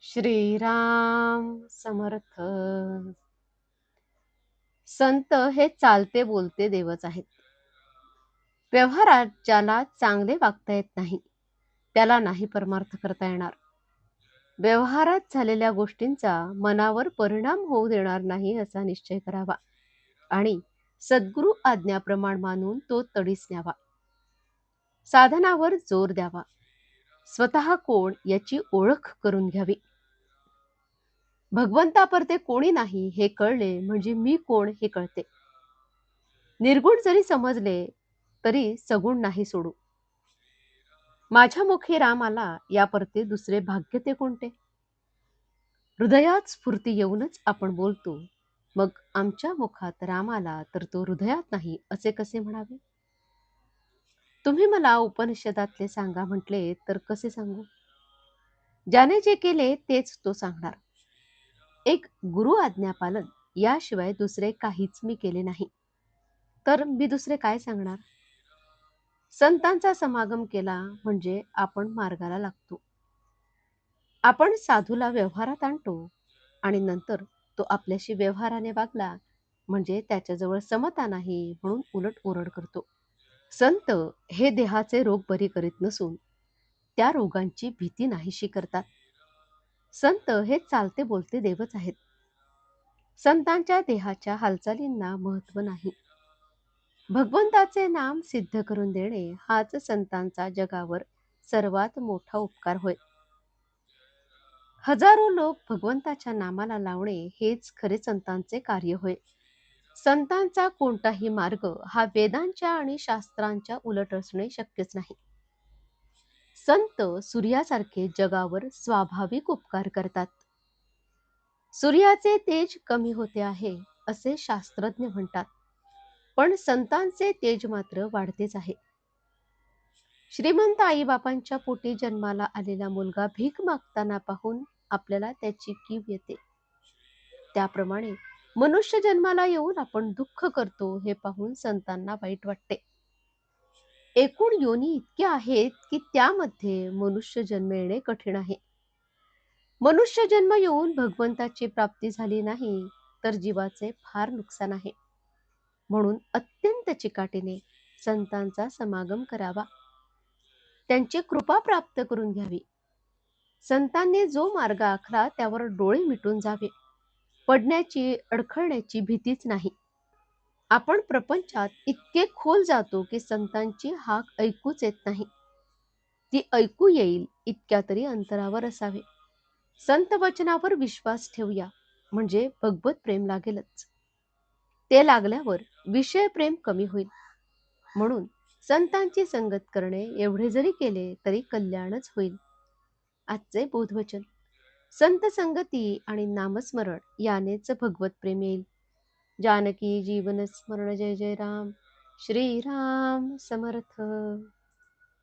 श्रीराम समर्थ. संत हे चालते बोलते देवच आहेत. व्यवहारात ज्याला चांगले वागता येत नाही त्याला नाही परमार्थ करता येणार. व्यवहारात झालेल्या गोष्टींचा मनावर परिणाम होऊ देणार नाही असा निश्चय करावा आणि सद्गुरु आज्ञाप्रमाण मानून तो तडीस न्यावा. साधनावर जोर द्यावा. स्वतः कोण याची ओळख करून घ्यावी. भगवंतापरते कोणी नाही हे कळले म्हणजे मी कोण हे कळते. निर्गुण जरी समजले तरी सगुण नाही सोडू. माझ्या मुखी राम आला यापरते दुसरे भाग्य ते कोणते. हृदयात स्फूर्ती येऊनच आपण बोलतो, मग आमच्या मुखात राम आला तर तो हृदयात नाही असे कसे म्हणावे. तुम्ही मला उपनिषदातले सांगा म्हटले तर कसे सांगू. ज्याने जे केले तेच तो सांगणार. एक गुरु आज्ञापालन याशिवाय दुसरे काहीच मी केले नाही तर मी दुसरे काय सांगणार. संतांचा समागम केला म्हणजे आपण मार्गाला लागतो. आपण साधूला व्यवहारात आणतो आणि नंतर तो आपल्याशी व्यवहाराने वागला म्हणजे त्याच्याजवळ समता नाही म्हणून उलट ओरड करतो. संत हे देहाचे रोग बरी करीत नसून त्या रोगांची भीती नाहीशी करतात. संत हे चालते बोलते देवच आहेत. संतांच्या देहाच्या हालचालींना महत्व नाही. भगवंताचे नाम सिद्ध करून देणे हाच संतांचा जगावर सर्वात मोठा उपकार होय. हजारो लोक भगवंताच्या नामाला लावणे हेच खरे संतांचे कार्य होय. संतांचा कोणताही मार्ग हा वेदांच्या आणि शास्त्रांच्या उलट असणे शक्यच नाही. संत सूर्यासारखे जगावर स्वाभाविक उपकार करतात. सूर्याचे तेज कमी होते आहे असे शास्त्रज्ञ म्हणतात, पण संतांचे तेज मात्र वाढतेच आहे. श्रीमंत आईबापांच्या पोटी जन्माला आलेला मुलगा भीक मागताना पाहून आपल्याला त्याची कीव येते. त्याप्रमाणे मनुष्य जन्माला येऊन आपण दुःख करतो हे पाहून संतांना वाईट वाटते. एकूण योनी इतक्या आहेत की त्यामध्ये मनुष्य जन्म येणे कठीण आहे. मनुष्य जन्म येऊन भगवंताची प्राप्ती झाली नाही तर जीवाचे फार नुकसान आहे. म्हणून अत्यंत चिकाटीने संतांचा समागम करावा. त्यांची कृपा प्राप्त करून घ्यावी. संतांनी जो मार्ग आखला त्यावर डोळे मिटून जावे. पडण्याची अडखळण्याची भीतीच नाही. आपण प्रपंचात इतके खोल जातो की संतांची हाक ऐकूच येत नाही. ती ऐकू येईल इतक्या तरी अंतरावर असावे. संत वचनावर विश्वास ठेवूया म्हणजे भगवत प्रेम लागेलच. ते लागल्यावर विषय प्रेम कमी होईल. म्हणून संतांची संगत करणे एवढे जरी केले तरी कल्याणच होईल. आजचे बोधवचन. संत संगती आणि नामस्मरण यानेच भगवत प्रेम येईल. जानकी जीवन स्मरण. जय जय राम. श्रीराम समर्थ.